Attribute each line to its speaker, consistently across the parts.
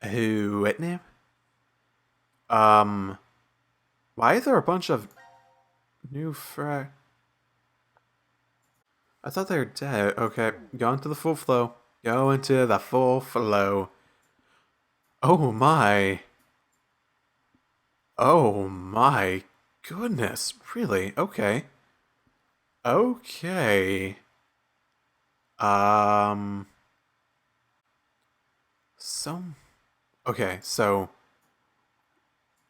Speaker 1: Who it name? Why are there a bunch of new I thought they were dead. Okay, go into the full flow. Go into the full flow. Oh my. Oh my goodness. Really? Okay. Okay. Um. So. Okay, so.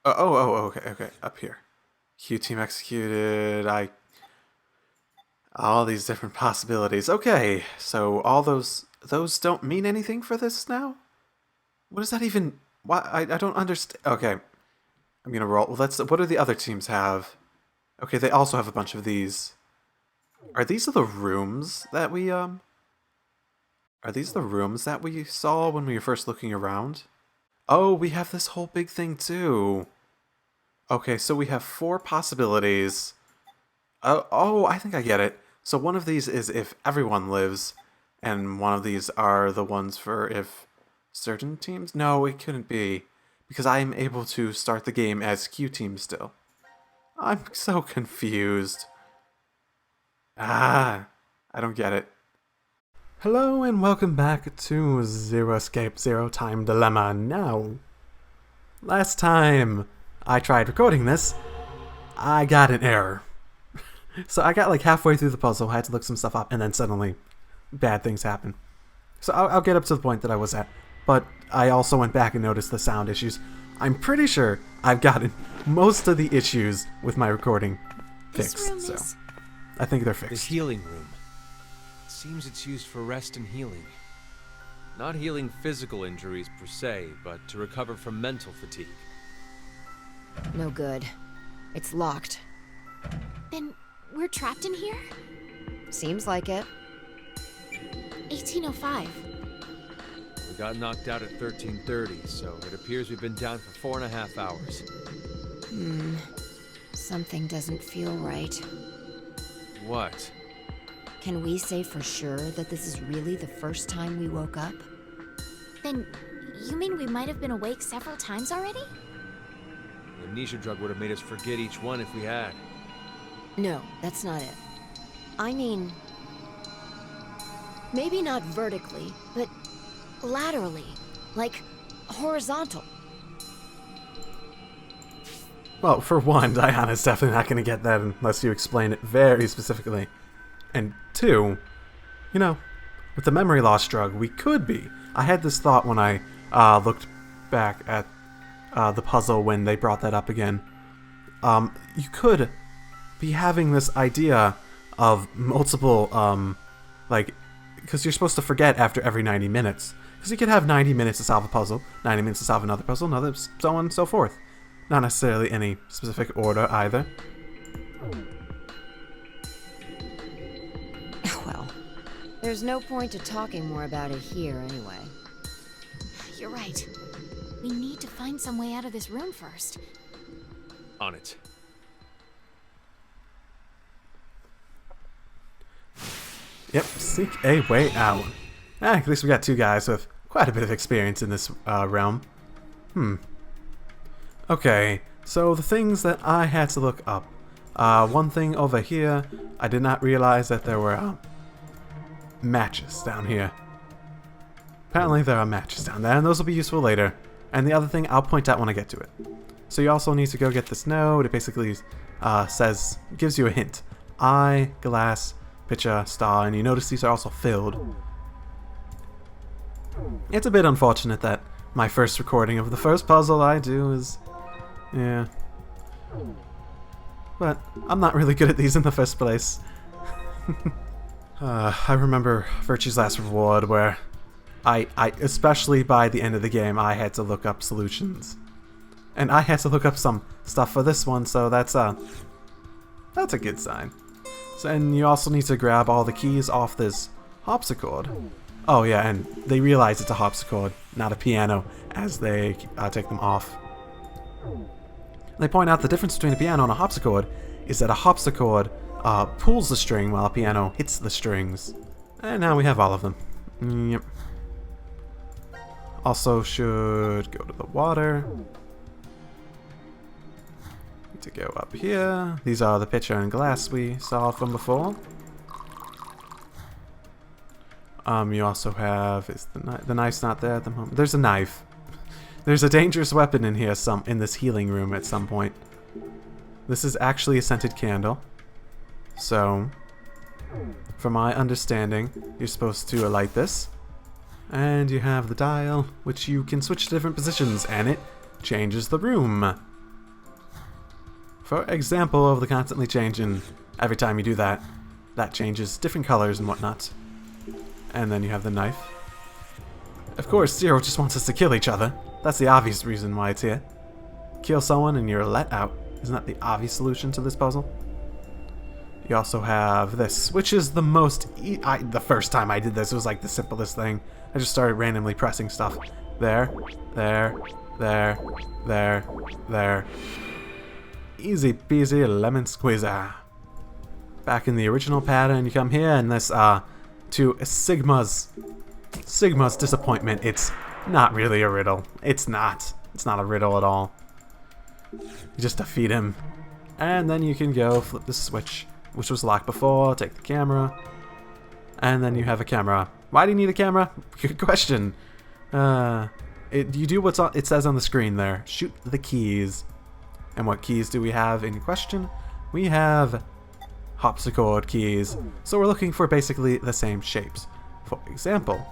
Speaker 1: Okay. Up here. Q team executed. All these different possibilities. Okay, so all those don't mean anything for this now? What does that even... Why? I don't understand. Okay, I'm gonna roll. Well, what do the other teams have? Okay, they also have a bunch of these. Are these the rooms that we, Are these the rooms that we saw when we were first looking around? Oh, we have this whole big thing too. Okay, so we have 4 possibilities. Oh, I think I get it. So one of these is if everyone lives, and one of these are the ones for if certain teams? No, it couldn't be, because I am able to start the game as Q team still. I'm so confused. I don't get it. Hello and welcome back to Zero Escape, Zero Time Dilemma. Now, last time I tried recording this, I got an error. So I got like halfway through the puzzle, had to look some stuff up, and then suddenly bad things happen. So I'll get up to the point that I was at. But I also went back and noticed the sound issues. I'm pretty sure I've gotten most of the issues with my recording fixed. So I think they're fixed.
Speaker 2: The healing room. It seems it's used for rest and healing. Not healing physical injuries per se, but to recover from mental fatigue.
Speaker 3: No good. It's locked.
Speaker 4: Then we're trapped in here?
Speaker 3: Seems like it.
Speaker 4: 1805.
Speaker 2: We got knocked out at 1330, so it appears we've been down for 4.5 hours.
Speaker 3: Something doesn't feel right.
Speaker 2: What?
Speaker 3: Can we say for sure that this is really the first time we woke up?
Speaker 4: Then you mean we might have been awake several times already?
Speaker 2: The amnesia drug would have made us forget each one if we had.
Speaker 3: No, that's not it. I mean, maybe not vertically, but laterally, like horizontal.
Speaker 1: Well, for one, Diana's definitely not going to get that unless you explain it very specifically. And 2, you know, with the memory loss drug, we could be. I had this thought when I looked back at the puzzle when they brought that up again. You could be having this idea of multiple, because you're supposed to forget after every 90 minutes. Because you could have 90 minutes to solve a puzzle, 90 minutes to solve another puzzle, another, so on and so forth. Not necessarily any specific order either.
Speaker 3: Well, there's no point to talking more about it here anyway.
Speaker 4: You're right. We need to find some way out of this room first.
Speaker 2: On it.
Speaker 1: Yep, seek a way out. At least we got 2 guys with quite a bit of experience in this realm. Okay, so the things that I had to look up. One thing over here, I did not realize that there were matches down here. Apparently there are matches down there, and those will be useful later. And the other thing, I'll point out when I get to it. So you also need to go get this node. It basically gives you a hint. Eye, glass, pitcher, star, and you notice these are also filled. It's a bit unfortunate that my first recording of the first puzzle I do is... yeah. But I'm not really good at these in the first place. I remember Virtue's Last Reward where I especially by the end of the game, I had to look up solutions. And I had to look up some stuff for this one, so that's a good sign. So, and you also need to grab all the keys off this harpsichord. Oh yeah, and they realize it's a harpsichord, not a piano, as they take them off. They point out the difference between a piano and a harpsichord is that a harpsichord pulls the string while a piano hits the strings. And now we have all of them. Yep. Also should go to the water. Need to go up here. These are the pitcher and glass we saw from before. You also have, is the knife's not there at the moment. There's a knife. There's a dangerous weapon in here in this healing room at some point. This is actually a scented candle. So, from my understanding, you're supposed to light this. And you have the dial, which you can switch to different positions, and it changes the room. For example of the constantly changing, every time you do that, that changes different colors and whatnot. And then you have the knife. Of course, Zero just wants us to kill each other. That's the obvious reason why it's here. Kill someone and you're let out. Isn't that the obvious solution to this puzzle? You also have this, which is the most... the first time I did this, it was like the simplest thing. I just started randomly pressing stuff. There, there, there, there, there. Easy peasy lemon squeezer. Back in the original pattern, you come here and this, to Sigma's disappointment. It's not really a riddle. It's not. It's not a riddle at all. You just defeat him. And then you can go flip the switch, which was locked before, take the camera, and then you have a camera. Why do you need a camera? Good question. You do what it says on the screen there. Shoot the keys. And what keys do we have in question? We have harpsichord keys. So we're looking for basically the same shapes. For example,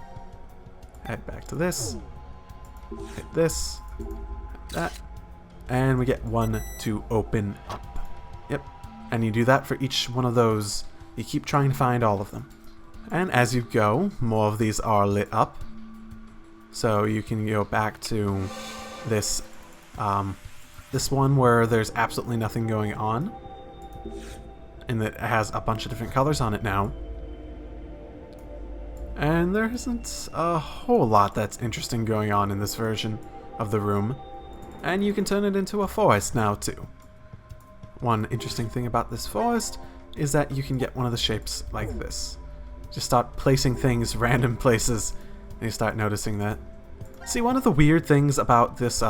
Speaker 1: head back to this, hit this, hit that, and we get one to open up. Yep. And you do that for each one of those. You keep trying to find all of them. And as you go, more of these are lit up. So you can go back to this, this one where there's absolutely nothing going on. And it has a bunch of different colors on it now. And there isn't a whole lot that's interesting going on in this version of the room. And you can turn it into a forest now too. One interesting thing about this forest is that you can get one of the shapes like this. Just start placing things random places and you start noticing that. See, one of the weird things about this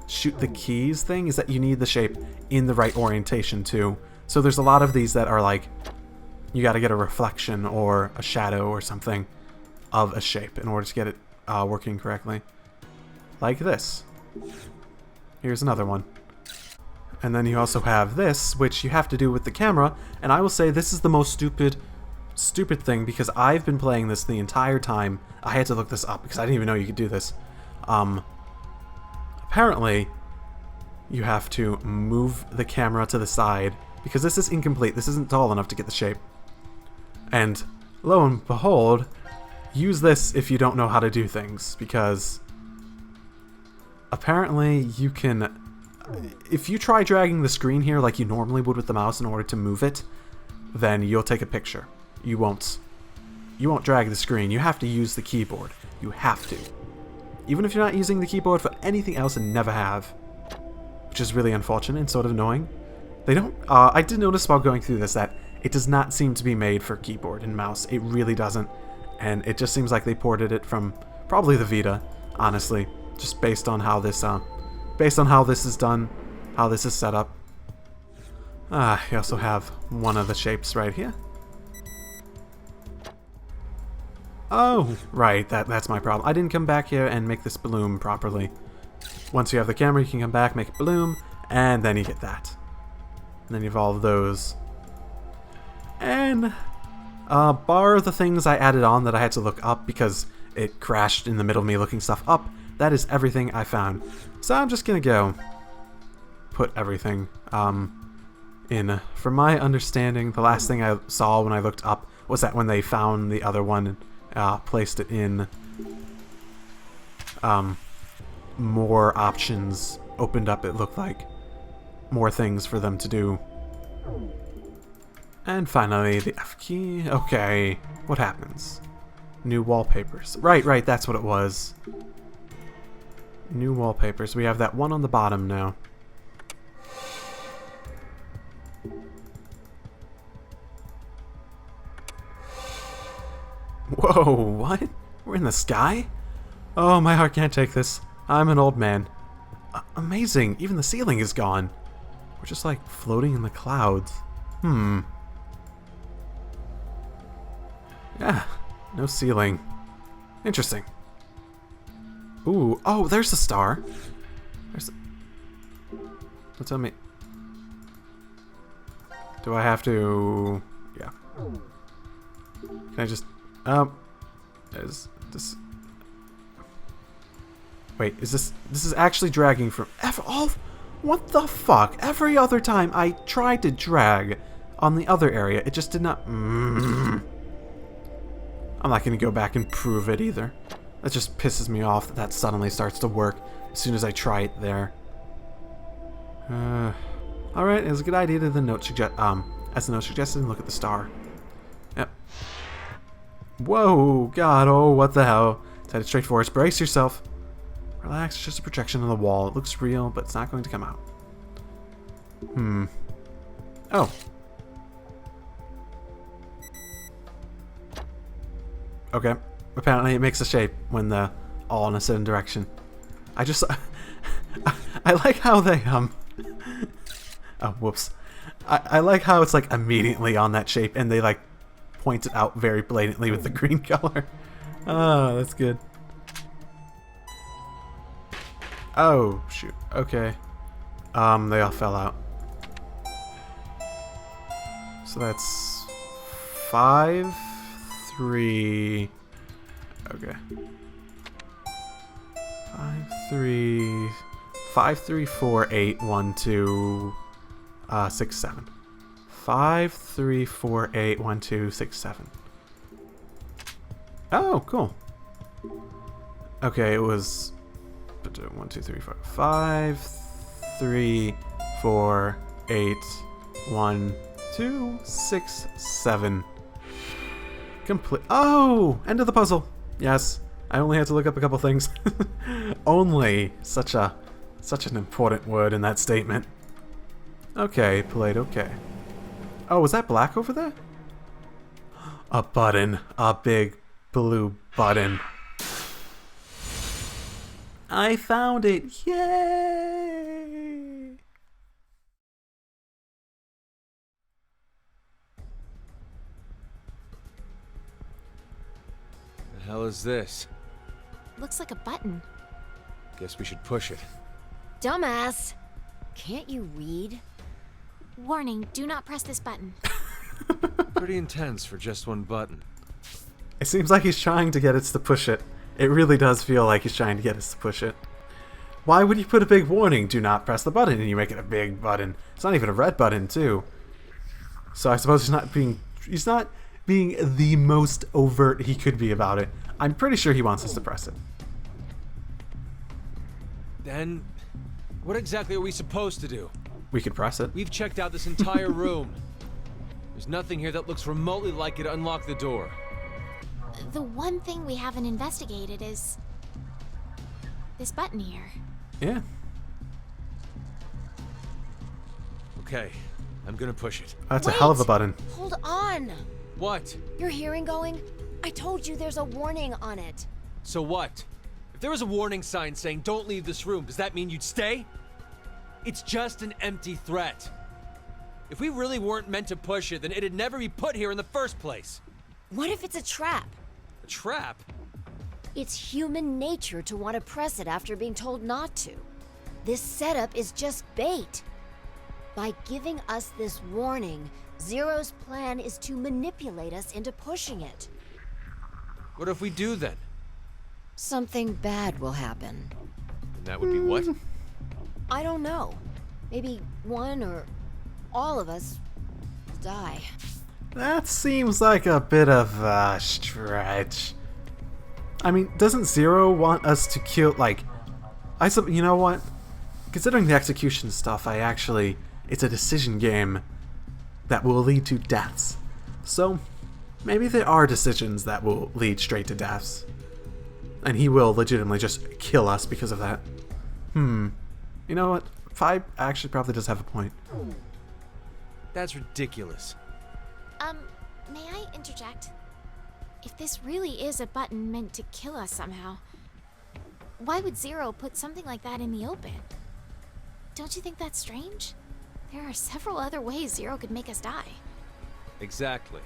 Speaker 1: shoot the keys thing is that you need the shape in the right orientation too. So there's a lot of these that are like, you gotta get a reflection or a shadow or something of a shape in order to get it working correctly. Like this. Here's another one. And then you also have this, which you have to do with the camera, and I will say this is the most stupid thing because I've been playing this the entire time. I had to look this up because I didn't even know you could do this. Apparently, you have to move the camera to the side because this is incomplete. This isn't tall enough to get the shape. And lo and behold, use this if you don't know how to do things because apparently you can... If you try dragging the screen here like you normally would with the mouse in order to move it, then you'll take a picture. You won't drag the screen. You have to use the keyboard. You have to. Even if you're not using the keyboard for anything else and never have. Which is really unfortunate and sort of annoying. They don't... I did notice while going through this that it does not seem to be made for keyboard and mouse. It really doesn't. And it just seems like they ported it from probably the Vita, honestly. Just based on how this is done, how this is set up. You also have one of the shapes right here. Oh, right, that's my problem. I didn't come back here and make this bloom properly. Once you have the camera, you can come back, make it bloom, and then you get that. And then you have all of those. And, bar the things I added on that I had to look up because it crashed in the middle of me looking stuff up, that is everything I found. So I'm just gonna go put everything in. From my understanding, the last thing I saw when I looked up was that when they found the other one and placed it in, more options opened up, it looked like. More things for them to do. And finally, the F key. Okay, what happens? New wallpapers. Right, that's what it was. New wallpapers. We have that one on the bottom now. Whoa, what? We're in the sky? Oh, my heart can't take this. I'm an old man. Amazing, even the ceiling is gone. We're just like floating in the clouds. Yeah, no ceiling. Interesting. Ooh, oh, there's the star. There's the... Don't tell me. Do I have to... Yeah. Can I just... Is this... Wait, is this... This is actually dragging from... What the fuck? Every other time I tried to drag on the other area, it just did not... I'm not going to go back and prove it either. That just pisses me off that that suddenly starts to work as soon as I try it there. Alright, it was a good idea to the note as the note suggested, look at the star. Yep. Whoa, God, oh, what the hell. It's headed straight for us. Brace yourself. Relax, it's just a projection on the wall. It looks real, but it's not going to come out. Oh. Okay. Apparently it makes a shape when they're all in a certain direction. I just... I like how they, Oh, whoops. I like how it's, like, immediately on that shape, and they, like, point it out very blatantly with the green color. Oh, that's good. Oh, shoot. Okay. They all fell out. So that's 5, 3... Okay. 5, 3, 4, 8, 1, 2, 6, 7. 5, 3, 4, 8, 1, 2, 6, 7. Oh, cool. Okay, it was 1, 2, 3, 4, 5, 3, 4, 8, 1, 2, 6, 7. Complete. Oh, end of the puzzle. Yes, I only had to look up a couple things. Only such an important word in that statement. Okay, played okay. Oh, was that black over there? A button. A big blue button. I found it. Yay!
Speaker 2: The hell is this?
Speaker 4: Looks like a button.
Speaker 2: Guess we should push it.
Speaker 3: Dumbass! Can't you read?
Speaker 4: Warning, do not press this button.
Speaker 2: Pretty intense for just one button.
Speaker 1: It seems like he's trying to get us to push it. It really does feel like he's trying to get us to push it. Why would you put a big warning, do not press the button, and you make it a big button? It's not even a red button, too. So I suppose he's not being the most overt he could be about it. I'm pretty sure he wants us to press it.
Speaker 2: Then, what exactly are we supposed to do?
Speaker 1: We could press it.
Speaker 2: We've checked out this entire room. There's nothing here that looks remotely like it to unlock the door.
Speaker 4: The one thing we haven't investigated is this button here.
Speaker 1: Yeah.
Speaker 2: Okay, I'm gonna push it.
Speaker 1: That's a hell of a button.
Speaker 3: Hold on!
Speaker 2: What?
Speaker 3: Your hearing going? I told you there's a warning on it.
Speaker 2: So what? If there was a warning sign saying don't leave this room, does that mean you'd stay? It's just an empty threat. If we really weren't meant to push it, then it'd never be put here in the first place.
Speaker 3: What if it's a trap?
Speaker 2: A trap?
Speaker 3: It's human nature to want to press it after being told not to. This setup is just bait. By giving us this warning, Zero's plan is to manipulate us into pushing it.
Speaker 2: What if we do then?
Speaker 3: Something bad will happen.
Speaker 2: And that would be what?
Speaker 3: I don't know. Maybe one or all of us die.
Speaker 1: That seems like a bit of a stretch. I mean, doesn't Zero want us to kill, like... you know what? Considering the execution stuff, it's a decision game that will lead to deaths. So, maybe there are decisions that will lead straight to deaths. And he will legitimately just kill us because of that. You know what? 5 actually probably does have a point.
Speaker 2: That's ridiculous.
Speaker 4: May I interject? If this really is a button meant to kill us somehow, why would Zero put something like that in the open? Don't you think that's strange? There are several other ways Zero could make us die.
Speaker 2: Exactly.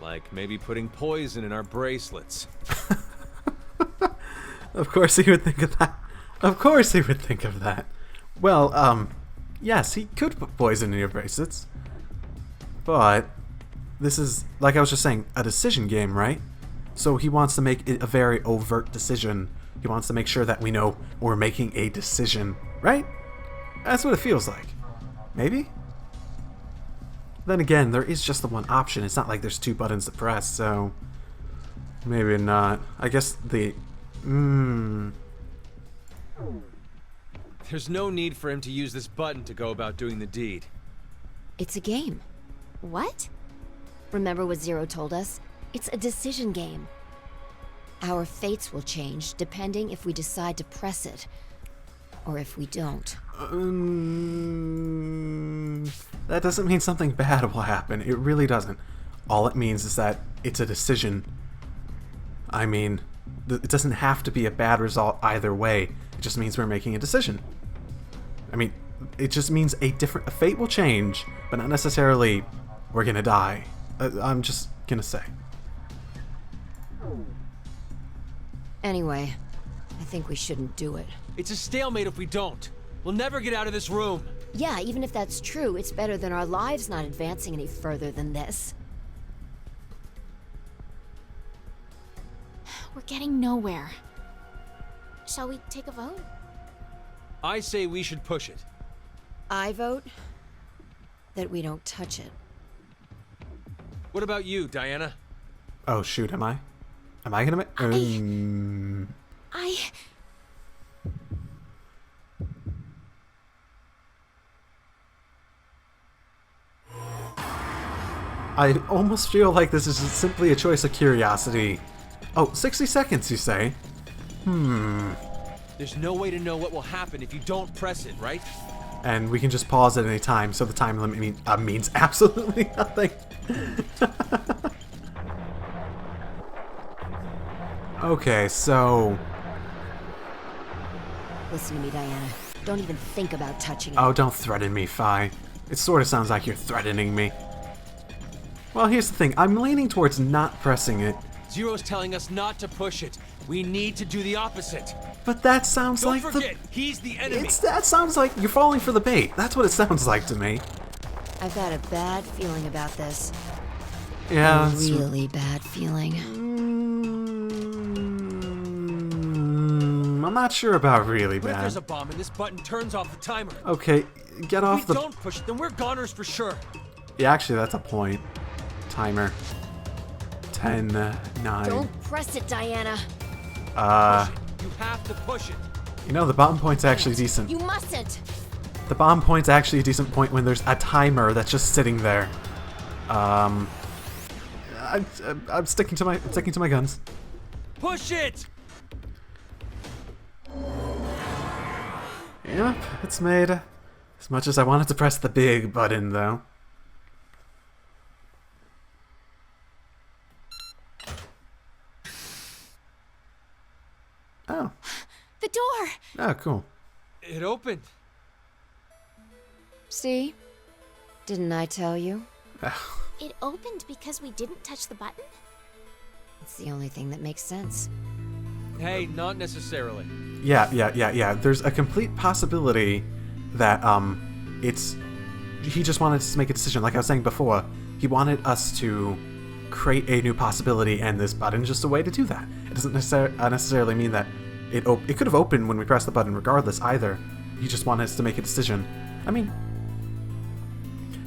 Speaker 2: Like maybe putting poison in our bracelets.
Speaker 1: Of course he would think of that. Of course he would think of that. Well, yes, he could put poison in your bracelets. But this is, like I was just saying, a decision game, right? So he wants to make it a very overt decision. He wants to make sure that we know we're making a decision, right? That's what it feels like. Maybe? Then again, there is just the one option. It's not like there's two buttons to press, so maybe not. I guess the...
Speaker 2: There's no need for him to use this button to go about doing the deed.
Speaker 3: It's a game.
Speaker 4: What?
Speaker 3: Remember what Zero told us? It's a decision game. Our fates will change depending if we decide to press it, or if we don't.
Speaker 1: That doesn't mean something bad will happen. It really doesn't. All it means is that it's a decision. I mean, it doesn't have to be a bad result either way. It just means we're making a decision. I mean, it just means a fate will change, but not necessarily we're gonna die. I'm just gonna say.
Speaker 3: Anyway, I think we shouldn't do it.
Speaker 2: It's a stalemate if we don't. We'll never get out of this room.
Speaker 3: Yeah, even if that's true, it's better than our lives not advancing any further than this.
Speaker 4: We're getting nowhere. Shall we take a vote?
Speaker 2: I say we should push it.
Speaker 3: I vote that we don't touch it.
Speaker 2: What about you, Diana?
Speaker 1: Oh shoot, am I? Am I gonna make... I almost feel like this is simply a choice of curiosity. Oh, 60 seconds, you say?
Speaker 2: There's no way to know what will happen if you don't press it, right?
Speaker 1: And we can just pause at any time, so the time limit means absolutely nothing. Okay, so...
Speaker 3: Listen to me, Diana. Don't even think about touching it.
Speaker 1: Oh, don't threaten me, Fi. It sort of sounds like you're threatening me. Well, here's the thing. I'm leaning towards not pressing it.
Speaker 2: Zero's telling us not to push it. We need to do the opposite.
Speaker 1: But that sounds
Speaker 2: Don't
Speaker 1: like
Speaker 2: forget, he's the enemy.
Speaker 1: That sounds like you're falling for the bait. That's what it sounds like to me.
Speaker 3: I've got a bad feeling about this.
Speaker 1: Yeah,
Speaker 3: A really bad feeling.
Speaker 1: I'm not sure about really
Speaker 2: What if there's
Speaker 1: bad.
Speaker 2: a bomb and this button turns off the timer?
Speaker 1: Okay, get off
Speaker 2: If we
Speaker 1: the...
Speaker 2: don't push it, then we're goners for sure.
Speaker 1: Yeah, actually, that's a point. Timer. 10, 9...
Speaker 3: Don't press it, Diana.
Speaker 2: You have to push it.
Speaker 1: You know, the bomb point's actually decent.
Speaker 3: You mustn't.
Speaker 1: The bomb point's actually a decent point when there's a timer that's just sitting there. I'm sticking to my guns.
Speaker 2: Push it!
Speaker 1: Yep, it's made. As much as I wanted to press the big button, though. Oh.
Speaker 4: The door!
Speaker 1: Oh, cool.
Speaker 2: It opened.
Speaker 3: See? Didn't I tell you?
Speaker 4: It opened because we didn't touch the button?
Speaker 3: It's the only thing that makes sense.
Speaker 2: Hey, not necessarily.
Speaker 1: Yeah. There's a complete possibility that, he just wanted to make a decision. Like I was saying before, he wanted us to create a new possibility, and this button's just a way to do that. It doesn't necessarily mean that it could have opened when we pressed the button regardless either. He just wanted us to make a decision. I mean,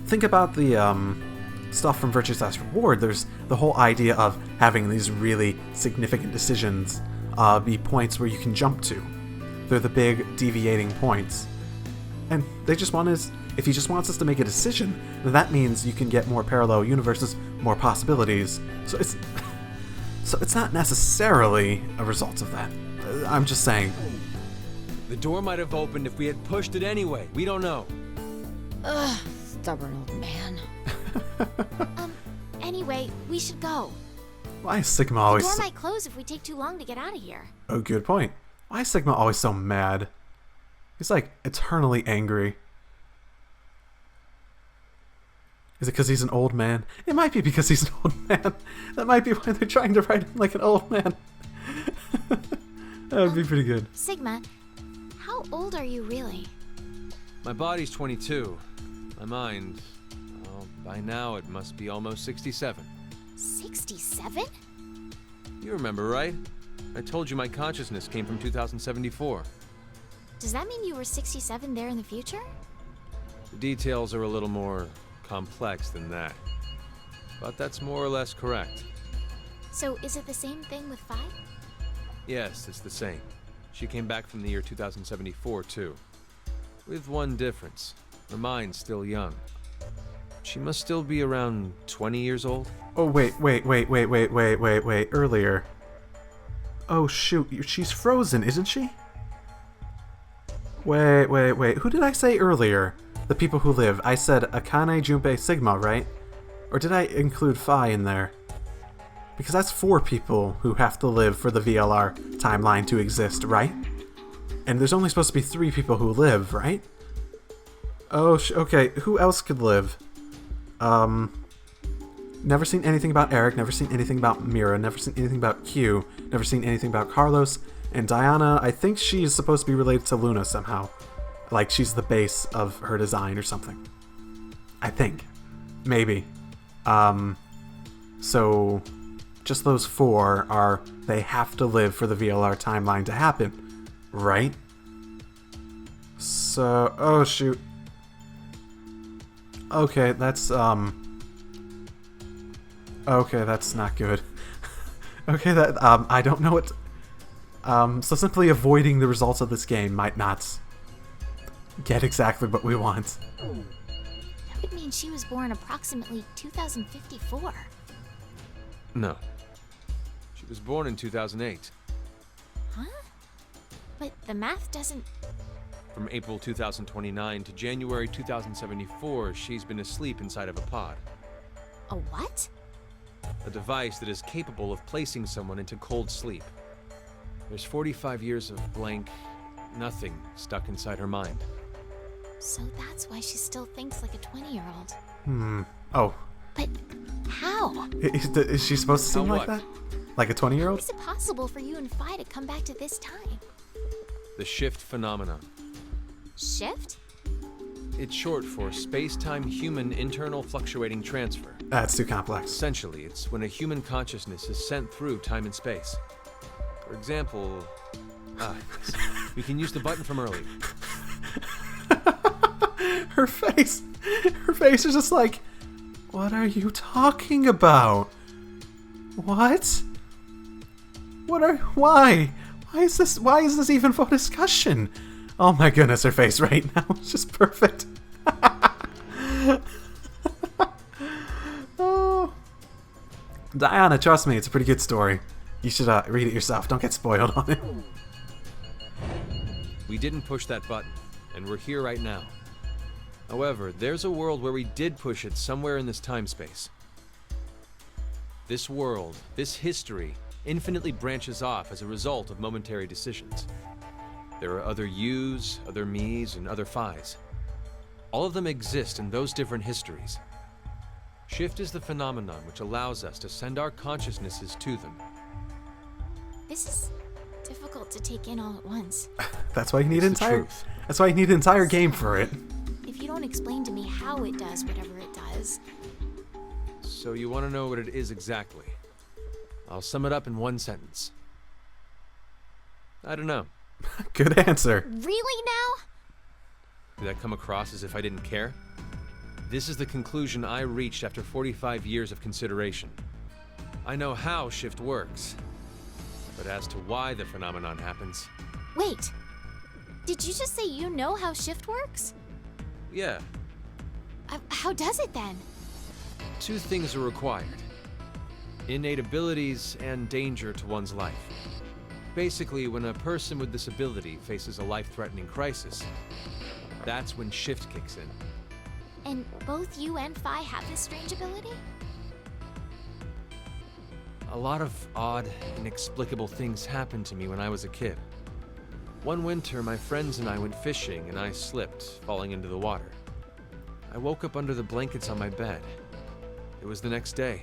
Speaker 1: think about the stuff from Virtue's Last Reward. There's the whole idea of having these really significant decisions be points where you can jump to. They're the big deviating points. And they just want us, if he just wants us to make a decision, then that means you can get more parallel universes, more possibilities. So it's not necessarily a result of that. I'm just saying.
Speaker 2: The door might have opened if we had pushed it anyway. We don't know.
Speaker 3: Ugh, stubborn old man.
Speaker 4: Anyway, we should go.
Speaker 1: Why is Sigma
Speaker 4: The
Speaker 1: always
Speaker 4: door
Speaker 1: so...
Speaker 4: might close if we take too long to get out of here.
Speaker 1: Oh, good point. Why is Sigma always so mad? He's like eternally angry. Is it because he's an old man? It might be because he's an old man. That might be why they're trying to write him like an old man. That would be pretty good.
Speaker 4: Sigma, how old are you really?
Speaker 2: My body's 22. My mind, well, by now it must be almost 67.
Speaker 4: 67?
Speaker 2: You remember, right? I told you my consciousness came from 2074.
Speaker 4: Does that mean you were 67 there in the future?
Speaker 2: The details are a little more complex than that. But that's more or less correct.
Speaker 4: So is it the same thing with Phi?
Speaker 2: Yes, it's the same. She came back from the year 2074, too. With one difference. Her mind's still young. She must still be around 20 years old?
Speaker 1: Oh, wait. Earlier. Oh, shoot. She's frozen, isn't she? Wait. Who did I say earlier? The people who live. I said Akane, Junpei, Sigma, right? Or did I include Phi in there? Because that's 4 people who have to live for the VLR timeline to exist, right? And there's only supposed to be 3 people who live, right? Oh, okay. Who else could live? Never seen anything about Eric, never seen anything about Mira, never seen anything about Q, never seen anything about Carlos, and Diana, I think she's supposed to be related to Luna somehow. Like, she's the base of her design or something. I think. Maybe. So, just those 4 are, they have to live for the VLR timeline to happen, right? So, oh shoot. Okay, that's not good. Okay, I don't know what... so simply avoiding the results of this game might not get exactly what we want.
Speaker 4: That would mean she was born approximately 2054.
Speaker 2: No. She was born in 2008.
Speaker 4: Huh? But the math doesn't...
Speaker 2: From April 2029 to January 2074, she's been asleep inside of a pod.
Speaker 4: A what?
Speaker 2: A device that is capable of placing someone into cold sleep. There's 45 years of blank nothing stuck inside her mind.
Speaker 4: So that's why she still thinks like a 20-year-old.
Speaker 1: Oh.
Speaker 4: But how?
Speaker 1: Is she supposed to seem
Speaker 2: How
Speaker 1: like
Speaker 2: what?
Speaker 1: that? Like a 20-year-old?
Speaker 4: Is it possible for you and Phi to come back to this time?
Speaker 2: The shift phenomenon.
Speaker 4: Shift?
Speaker 2: It's short for space-time human internal fluctuating transfer.
Speaker 1: That's too complex.
Speaker 2: Essentially, it's when a human consciousness is sent through time and space. For example... yes. We can use the button from earlier.
Speaker 1: Her face is just like, what are you talking about? What? Why is this even for discussion? Oh my goodness, her face right now is just perfect. Oh. Diana, trust me, it's a pretty good story. You should read it yourself. Don't get spoiled on it.
Speaker 2: We didn't push that button, and we're here right now. However, there's a world where we did push it somewhere in this time-space. This world, this history, infinitely branches off as a result of momentary decisions. There are other yous, other me's, and other phi's. All of them exist in those different histories. Shift is the phenomenon which allows us to send our consciousnesses to them.
Speaker 4: This is difficult to take in all at once.
Speaker 1: That's why you need
Speaker 2: It's the
Speaker 1: entire.
Speaker 2: truth.
Speaker 1: That's why you need an entire game for it.
Speaker 4: If you don't explain to me how it does whatever it does,
Speaker 2: So you want to know what it is exactly? I'll sum it up in one sentence. I don't know.
Speaker 1: Good answer.
Speaker 4: really now?
Speaker 2: Did that come across as if I didn't care? This is the conclusion I reached after 45 years of consideration. I know how shift works, but as to why the phenomenon happens,
Speaker 4: Wait, did you just say you know how shift works?
Speaker 2: yeah,
Speaker 4: How does it then?
Speaker 2: 2 things are required. Innate abilities and danger to one's life. Basically, when a person with this ability faces a life-threatening crisis, that's when shift kicks in.
Speaker 4: And both you and Phi have this strange ability?
Speaker 2: A lot of odd, inexplicable things happened to me when I was a kid. One winter, my friends and I went fishing, and I slipped, falling into the water. I woke up under the blankets on my bed. It was the next day.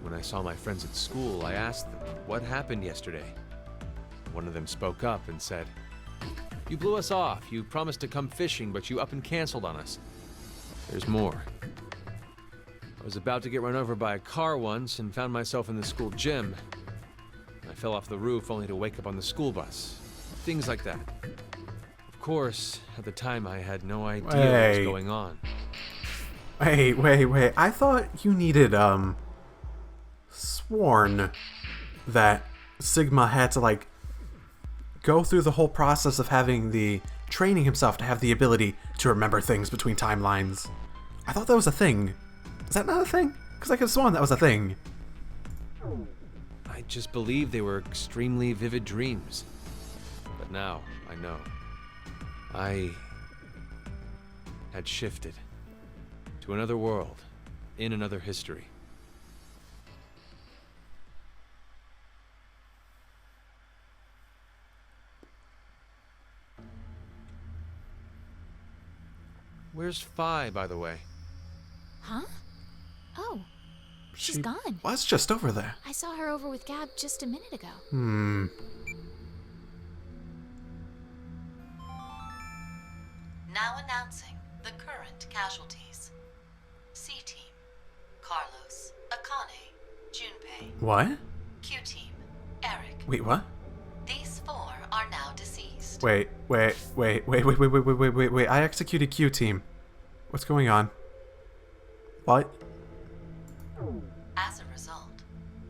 Speaker 2: When I saw my friends at school, I asked them what happened yesterday. One of them spoke up and said, "You blew us off. You promised to come fishing, but you up and canceled on us. There's more." I was about to get run over by a car once and found myself in the school gym. I fell off the roof only to wake up on the school bus. Things like that. Of course, at the time I had no idea what was going on.
Speaker 1: Wait. I thought you needed, sworn that Sigma had to, like, go through the whole process of having the training himself to have the ability to remember things between timelines. I thought that was a thing. Is that not a thing? Because I could have sworn that was a thing.
Speaker 2: I just believed they were extremely vivid dreams. But now, I know. I had shifted to another world, in another history. Where's Phi, by the way?
Speaker 4: Huh? Oh, she's
Speaker 1: She
Speaker 4: gone.
Speaker 1: was just over there.
Speaker 4: I saw her over with Gab just a minute ago.
Speaker 5: Now announcing the current casualties. C-Team, Carlos, Akane, Junpei.
Speaker 1: What?
Speaker 5: Q-Team, Eric.
Speaker 1: Wait, what?
Speaker 5: These 4 are now deceased.
Speaker 1: Wait. I executed Q Team. What's going on? What?
Speaker 5: As a result,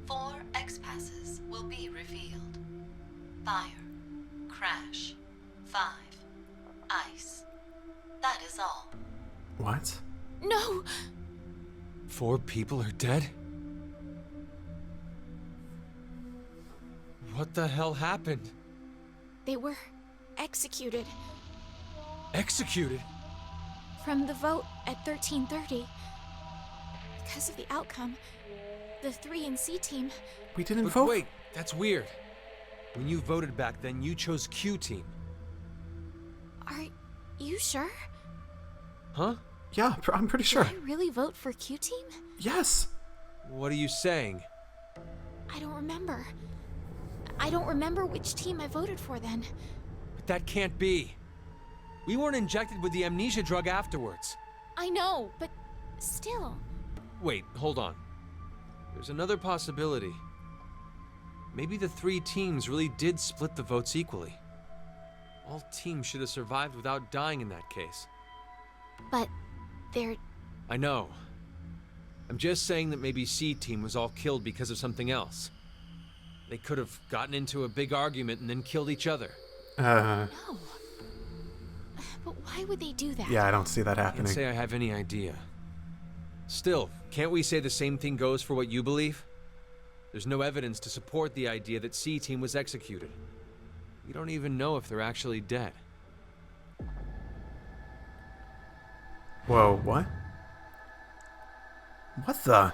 Speaker 5: 4 X-Passes will be revealed. Fire, Crash, 5, Ice. That is all.
Speaker 1: What?
Speaker 4: No!
Speaker 2: 4 people are dead? What the hell happened?
Speaker 4: They were executed
Speaker 2: Executed?
Speaker 4: from the vote at 13:30. Because of the outcome, the 3 in C Team.
Speaker 1: We didn't
Speaker 2: But
Speaker 1: vote?
Speaker 2: wait, that's weird. When you voted back then, you chose Q Team.
Speaker 4: Are you sure?
Speaker 2: Huh?
Speaker 1: Yeah, I'm pretty sure.
Speaker 4: Did I really vote for Q Team?
Speaker 1: Yes.
Speaker 2: What are you saying?
Speaker 4: I don't remember. I don't remember which team I voted for then.
Speaker 2: But that can't be. We weren't injected with the amnesia drug afterwards.
Speaker 4: I know, but still.
Speaker 2: Wait, hold on. There's another possibility. Maybe the 3 teams really did split the votes equally. All teams should have survived without dying in that case.
Speaker 4: But they're...
Speaker 2: I know. I'm just saying that maybe C Team was all killed because of something else. They could have gotten into a big argument and then killed each other.
Speaker 4: No. But why would they do that?
Speaker 1: Yeah, I don't see that
Speaker 2: I
Speaker 1: happening.
Speaker 2: can't say I have any idea. Still, can't we say the same thing goes for what you believe? There's no evidence to support the idea that C Team was executed. We don't even know if they're actually dead.
Speaker 1: Whoa, what? What the?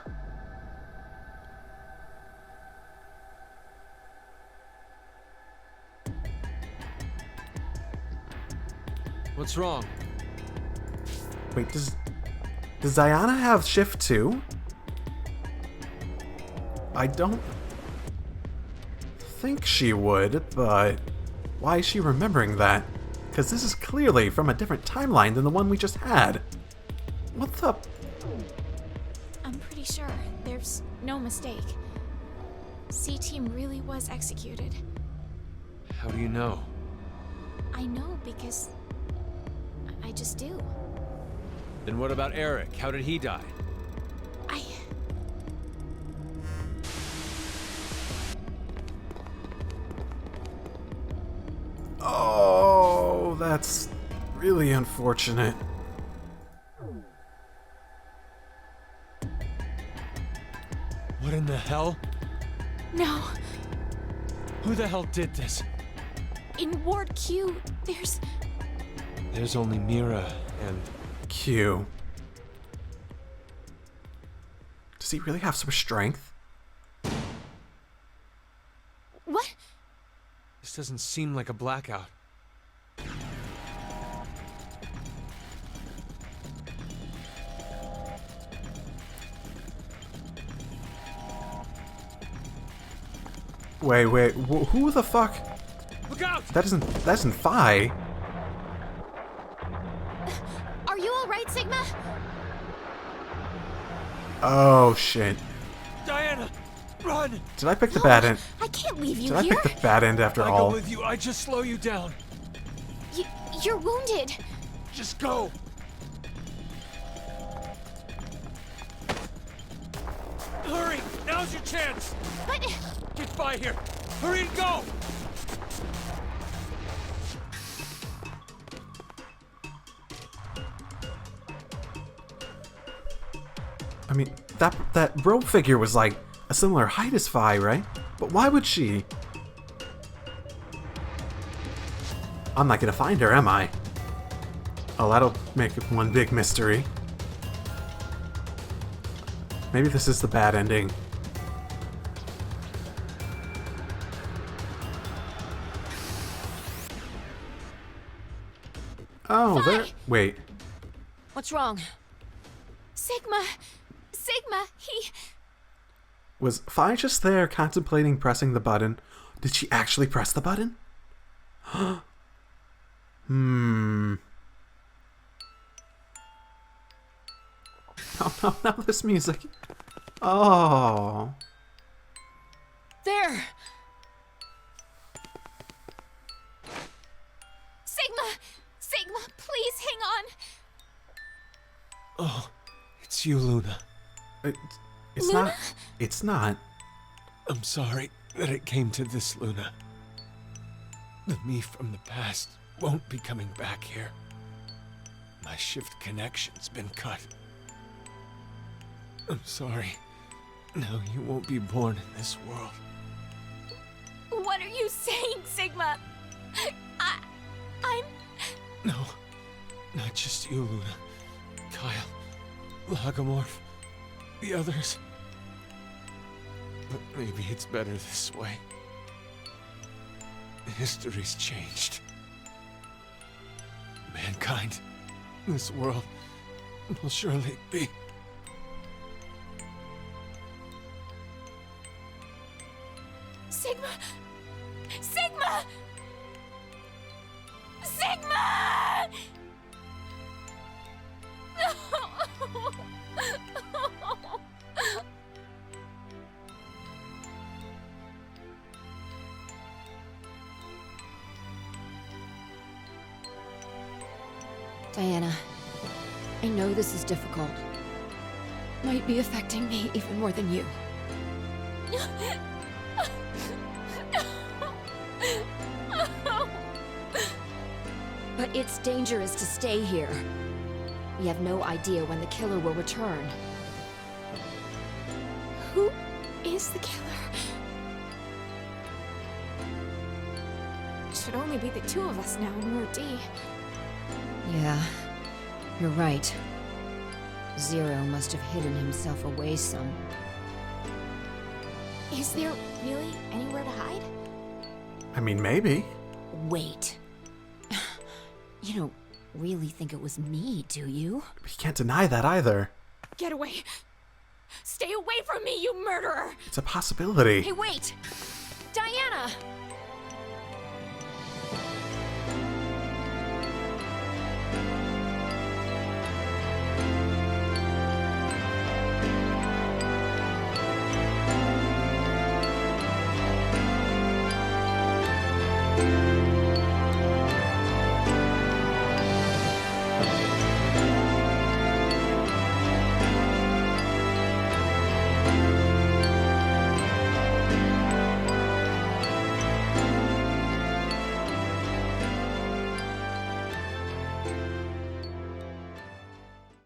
Speaker 2: What's wrong?
Speaker 1: Wait, does Diana have shift too? I don't think she would, but why is she remembering that? Because this is clearly from a different timeline than the one we just had. What the?
Speaker 4: I'm pretty sure there's no mistake. C Team really was executed.
Speaker 2: How do you know?
Speaker 4: I know because I just do.
Speaker 2: Then what about Eric? How did he die?
Speaker 1: Oh, that's really unfortunate.
Speaker 2: What in the hell?
Speaker 4: No.
Speaker 2: Who the hell did this?
Speaker 4: In Ward Q,
Speaker 2: There's only Mira and...
Speaker 1: Q. Does he really have so much strength?
Speaker 2: doesn't seem like a blackout.
Speaker 1: Wait, who the fuck?
Speaker 2: Look out!
Speaker 1: That isn't Phi.
Speaker 4: Are you alright, Sigma?
Speaker 1: Oh shit.
Speaker 2: Diana, run!
Speaker 1: Did I pick the bad end?
Speaker 4: I can't leave you
Speaker 1: Did I
Speaker 4: here.
Speaker 1: pick the bad end after
Speaker 2: I
Speaker 1: all?
Speaker 2: go with you. I just slow you down.
Speaker 4: You're wounded.
Speaker 2: Just go. Hurry! Now's your chance.
Speaker 4: But
Speaker 2: Get by here. Hurry and go.
Speaker 1: I mean, that rope figure was like a similar height as Phi, right? But why would she? I'm not gonna find her, am I? Oh, that'll make it one big mystery. Maybe this is the bad ending. Oh, there. Wait.
Speaker 3: What's wrong?
Speaker 4: Sigma, he...
Speaker 1: Was Phi just there contemplating pressing the button? Did she actually press the button? No, this music. Oh.
Speaker 3: There!
Speaker 4: Sigma, please hang on.
Speaker 2: Oh, it's you, Luna.
Speaker 1: It's not. It's not.
Speaker 2: I'm sorry that it came to this, Luna. The me from the past won't be coming back here. My shift connection's been cut. I'm sorry. Now you won't be born in this world.
Speaker 4: What are you saying, Sigma? I'm...
Speaker 2: No, not just you, Luna. Kyle, Lagomorph, the others. But maybe it's better this way. History's changed. Mankind, this world, will surely be...
Speaker 4: Sigma! Sigma!
Speaker 3: Diana, I know this is difficult. Might be affecting me even more than you. But it's dangerous to stay here. We have no idea when the killer will return.
Speaker 4: Who is the killer? Should only be the two of us now in Ward D.
Speaker 3: Yeah, you're right. Zero must have hidden himself away some.
Speaker 4: Is there really anywhere to hide?
Speaker 1: I mean, maybe.
Speaker 3: Wait. You don't really think it was me, do you?
Speaker 1: We can't deny that either.
Speaker 4: Get away! Stay away from me, you murderer!
Speaker 1: It's a possibility.
Speaker 3: Hey, wait! Diana!